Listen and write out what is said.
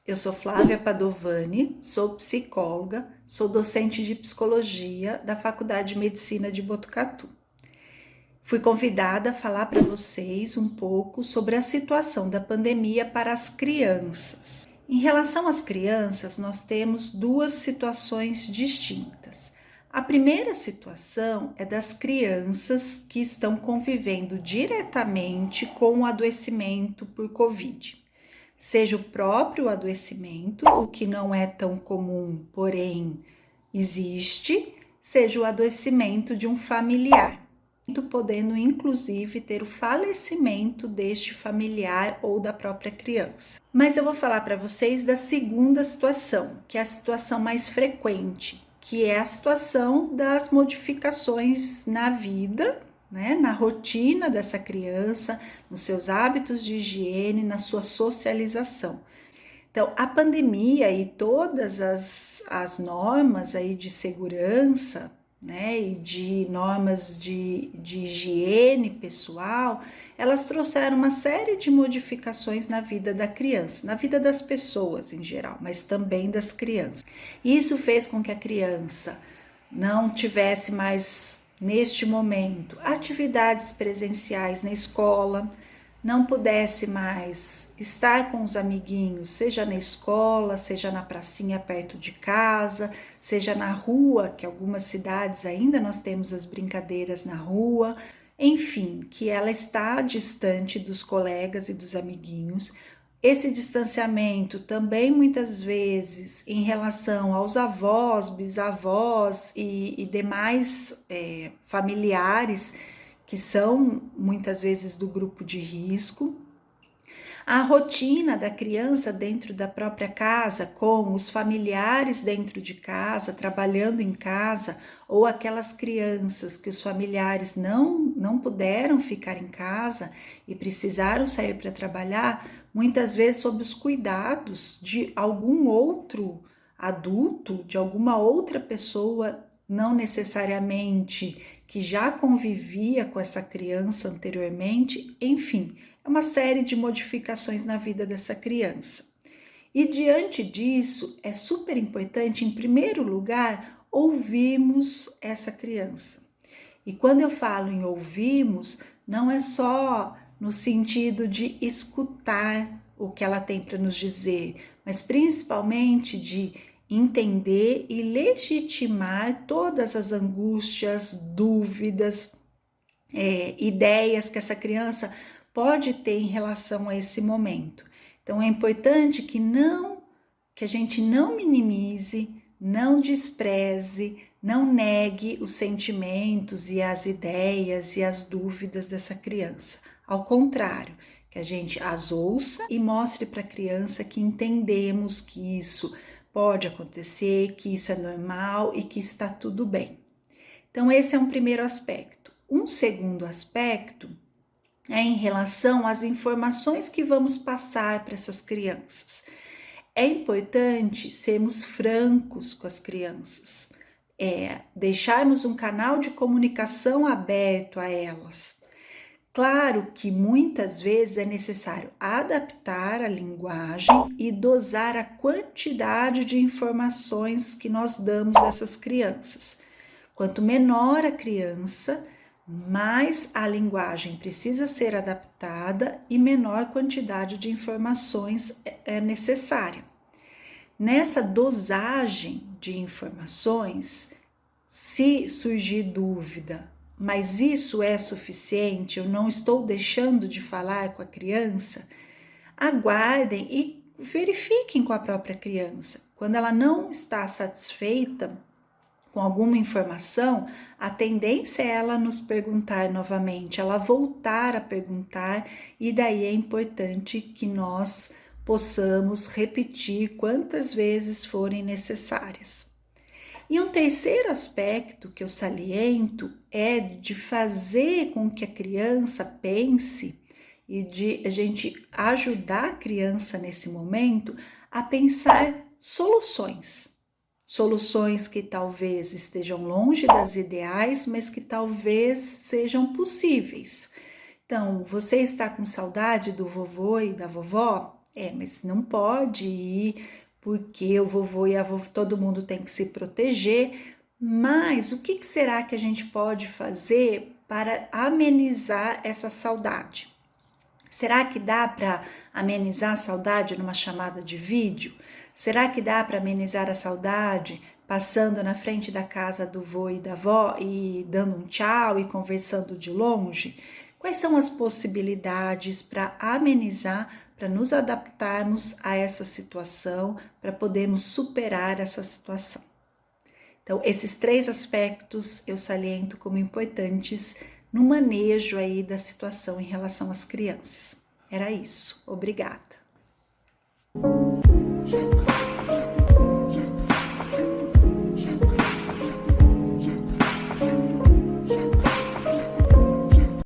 Eu sou Flávia Padovani, sou psicóloga, sou docente de psicologia da Faculdade de Medicina de Botucatu. Fui convidada a falar para vocês um pouco sobre a situação da pandemia para as crianças. Em relação às crianças, nós temos duas situações distintas. A primeira situação é das crianças que estão convivendo diretamente com o adoecimento por Covid. Seja o próprio adoecimento, o que não é tão comum, porém existe, seja o adoecimento de um familiar, podendo inclusive ter o falecimento deste familiar ou da própria criança. Mas eu vou falar para vocês da segunda situação, que é a situação mais frequente, que é a situação das modificações na vida, na rotina dessa criança, nos seus hábitos de higiene, na sua socialização. Então, a pandemia e todas as normas aí de segurança, e de normas de higiene pessoal, elas trouxeram uma série de modificações na vida da criança, na vida das pessoas em geral, mas também das crianças. Isso fez com que a criança não tivesse mais, neste momento, atividades presenciais na escola, não pudesse mais estar com os amiguinhos, seja na escola, seja na pracinha perto de casa, seja na rua, que algumas cidades ainda nós temos as brincadeiras na rua, enfim, que ela está distante dos colegas e dos amiguinhos. Esse distanciamento também muitas vezes em relação aos avós, bisavós e demais familiares que são muitas vezes do grupo de risco. A rotina da criança dentro da própria casa, com os familiares dentro de casa, trabalhando em casa, ou aquelas crianças que os familiares não puderam ficar em casa e precisaram sair para trabalhar, muitas vezes sob os cuidados de algum outro adulto, de alguma outra pessoa, não necessariamente que já convivia com essa criança anteriormente, enfim, é uma série de modificações na vida dessa criança. E diante disso, é super importante, em primeiro lugar, ouvirmos essa criança. E quando eu falo em ouvirmos, não é só no sentido de escutar o que ela tem para nos dizer, mas principalmente de entender e legitimar todas as angústias, dúvidas, ideias que essa criança pode ter em relação a esse momento. Então é importante que a gente não minimize, não despreze, não negue os sentimentos e as ideias e as dúvidas dessa criança. Ao contrário, que a gente as ouça e mostre para a criança que entendemos que isso pode acontecer, que isso é normal e que está tudo bem. Então, esse é um primeiro aspecto. Um segundo aspecto é em relação às informações que vamos passar para essas crianças. É importante sermos francos com as crianças, deixarmos um canal de comunicação aberto a elas. Claro que muitas vezes é necessário adaptar a linguagem e dosar a quantidade de informações que nós damos a essas crianças. Quanto menor a criança, mais a linguagem precisa ser adaptada e menor quantidade de informações é necessária. Nessa dosagem de informações, se surgir dúvida, mas isso é suficiente, eu não estou deixando de falar com a criança, aguardem e verifiquem com a própria criança. Quando ela não está satisfeita com alguma informação, a tendência é ela nos perguntar novamente, ela voltar a perguntar, e daí é importante que nós possamos repetir quantas vezes forem necessárias. E um terceiro aspecto que eu saliento é de fazer com que a criança pense e de a gente ajudar a criança nesse momento a pensar soluções que talvez estejam longe das ideais, mas que talvez sejam possíveis. Então, você está com saudade do vovô e da vovó? Mas não pode ir porque o vovô e a vovó, todo mundo tem que se proteger. Mas o que será que a gente pode fazer para amenizar essa saudade? Será que dá para amenizar a saudade numa chamada de vídeo? Será que dá para amenizar a saudade passando na frente da casa do vô e da avó e dando um tchau e conversando de longe? Quais são as possibilidades para amenizar, para nos adaptarmos a essa situação, para podermos superar essa situação? Então, esses 3 aspectos eu saliento como importantes no manejo aí da situação em relação às crianças. Era isso. Obrigada.